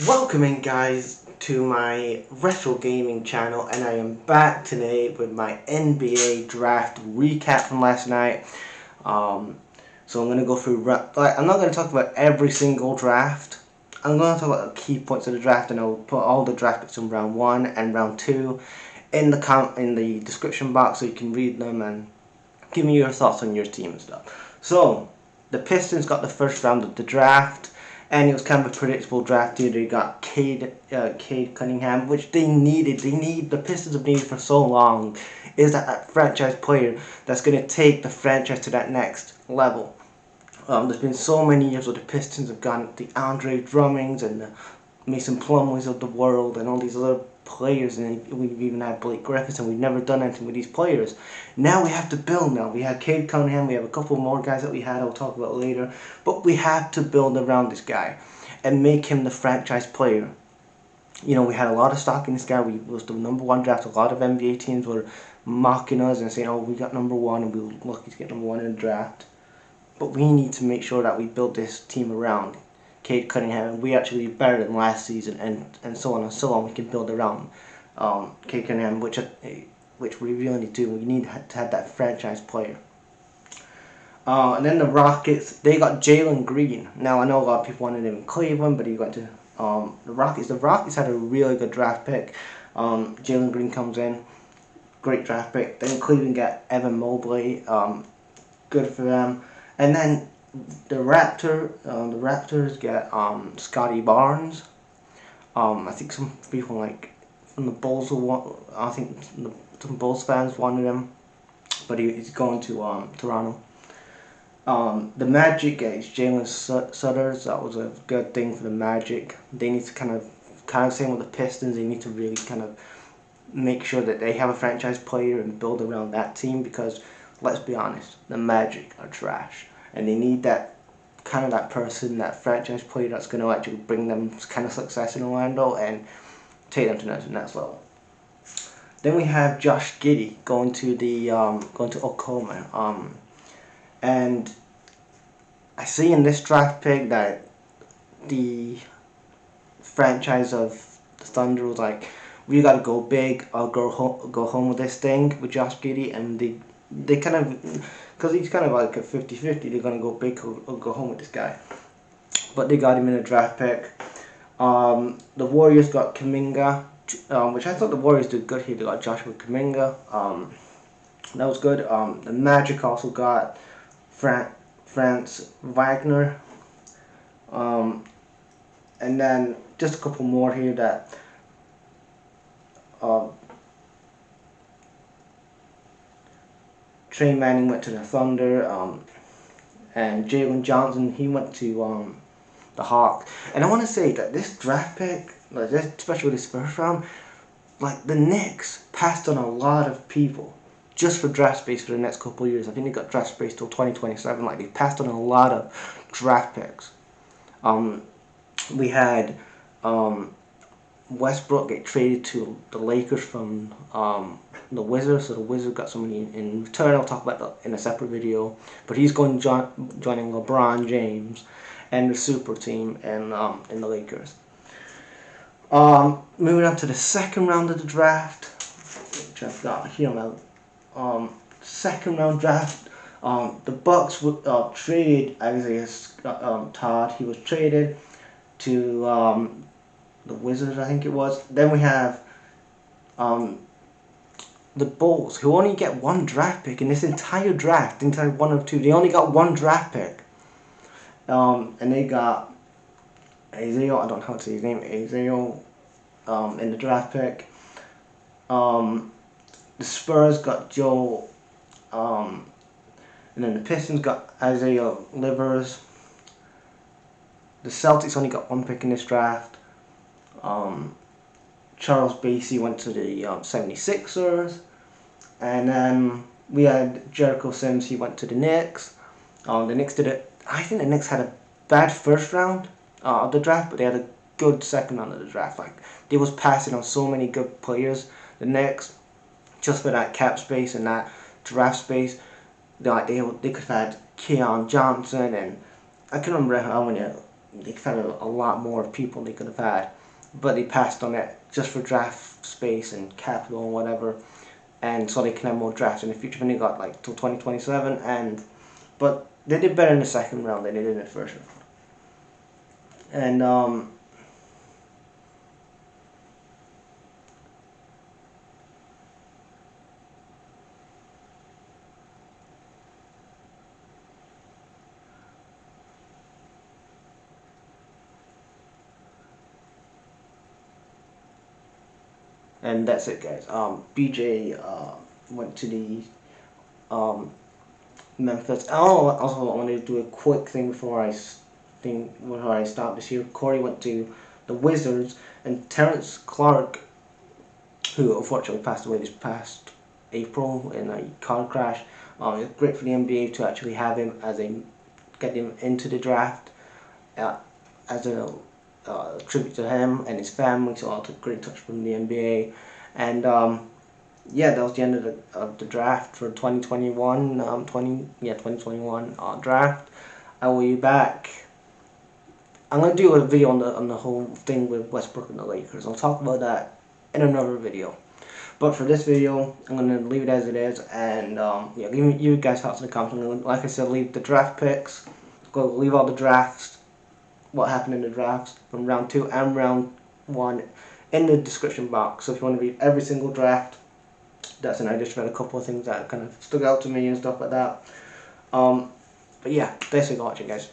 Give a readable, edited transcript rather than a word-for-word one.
Welcome in, guys, to my retro gaming channel, and I am back today with my NBA draft recap from last night. So I'm gonna go through. I'm not gonna talk about every single draft. I'm gonna talk about the key points of the draft, and I'll put all the draft picks from round one and round two in the description box so you can read them and give me your thoughts on your team and stuff. So the Pistons got the first round of the draft, and it was kind of a predictable draft. They got Cade Cunningham, which they needed. The Pistons have needed for so long. Is that franchise player that's going to take the franchise to that next level? There's been so many years where the Pistons have gone the Andre Drummings and the Mason Plumlees of the world and all these other players, and we've even had Blake Griffiths, and we've never done anything with these players. Now we have to build. Now we have Cade Cunningham, we have a couple more guys that we had I'll talk about later, but we have to build around this guy and make him the franchise player. You know, we had a lot of stock in this guy. We was the number one draft. A lot of NBA teams were mocking us and saying, "Oh, we got number one, and we were lucky to get number one in the draft." But we need to make sure that we build this team around Cade Cunningham, and we actually be better than last season, and so on and so on. We can build around Cade Cunningham, which we really need to do. We need to have that franchise player. And then the Rockets, they got Jalen Green. Now I know a lot of people wanted him in Cleveland, but he went to the Rockets. The Rockets had a really good draft pick. Jalen Green comes in, great draft pick. Then Cleveland got Evan Mobley. Good for them. And then the Raptors get Scotty Barnes. I think some people like from the Bulls will want. I think some Bulls fans wanted him, but he's going to Toronto. The Magic gets Jalen Sutters. That was a good thing for the Magic. They need to kind of same with the Pistons. They need to really kind of make sure that they have a franchise player and build around that team, because let's be honest, the Magic are trash, and they need that person, that franchise player that's going to actually bring them kind of success in Orlando and take them to the next level. Then we have Josh Giddey going to Oklahoma, and I see in this draft pick that the franchise of the Thunder was like, we got to go big or go home with this thing with Josh Giddey, and they kind of, because he's kind of like a 50-50, they're going to go big or go home with this guy. But they got him in a draft pick. The Warriors got Kuminga, which I thought the Warriors did good here. They got Joshua Kuminga. That was good. The Magic also got Franz Wagner. And then just a couple more here that Trey Manning went to the Thunder, and Jalen Johnson, he went to the Hawks. And I want to say that this draft pick, like this, especially this first round, like the Knicks passed on a lot of people just for draft space for the next couple of years. I think they got draft space till 2027. Like they passed on a lot of draft picks. We had Westbrook get traded to the Lakers from the Wizards, so the Wizards got somebody in return. I'll talk about that in a separate video. But he's going joining LeBron James and the super team in the Lakers. Moving on to the second round of the draft, which I've got here now. Second round draft. The Bucks traded Isaiah Todd. He was traded to the Wizards, I think it was. Then we have the Bulls, who only get one draft pick in this entire draft, entire one of two. They only got one draft pick. And they got Azeo, I don't know how to say his name, Azeo, in the draft pick. The Spurs got Joe, and then the Pistons got Isaiah Livers. The Celtics only got one pick in this draft. Charles Bassey went to the 76ers. And then we had Jericho Sims, he went to the Knicks. The Knicks did it. I think the Knicks had a bad first round of the draft, but they had a good second round of the draft. Like they was passing on so many good players. The Knicks, just for that cap space and that draft space, they could have had Keon Johnson, and I can't remember how many they could have a lot more people they could have had, but they passed on it just for draft space and capital and whatever, and so they can have more drafts in the future. And they got like till 2027, but they did better in the second round than they did in the first round. And that's it, guys. BJ went to the um, Memphis. Oh, also I wanted to do a quick thing before I stop this year. Corey went to the Wizards, and Terrence Clark, who unfortunately passed away this past April in a car crash. It's great for the NBA to actually have him get him into the draft uh, as a tribute to him and his family. So a great touch from the NBA, and yeah, that was the end of the draft for 2021. 2021 draft. I will be back. I'm gonna do a video on the whole thing with Westbrook and the Lakers. I'll talk about that in another video. But for this video, I'm gonna leave it as it is, and yeah, leave you guys thoughts in the comments. I'm gonna, like I said, leave the draft picks. Leave all the drafts, what happened in the drafts from round 2 and round 1 in the description box. So if you want to read every single draft, that's an I just read a couple of things that kind of stuck out to me and stuff like that. But yeah, thanks for watching, guys.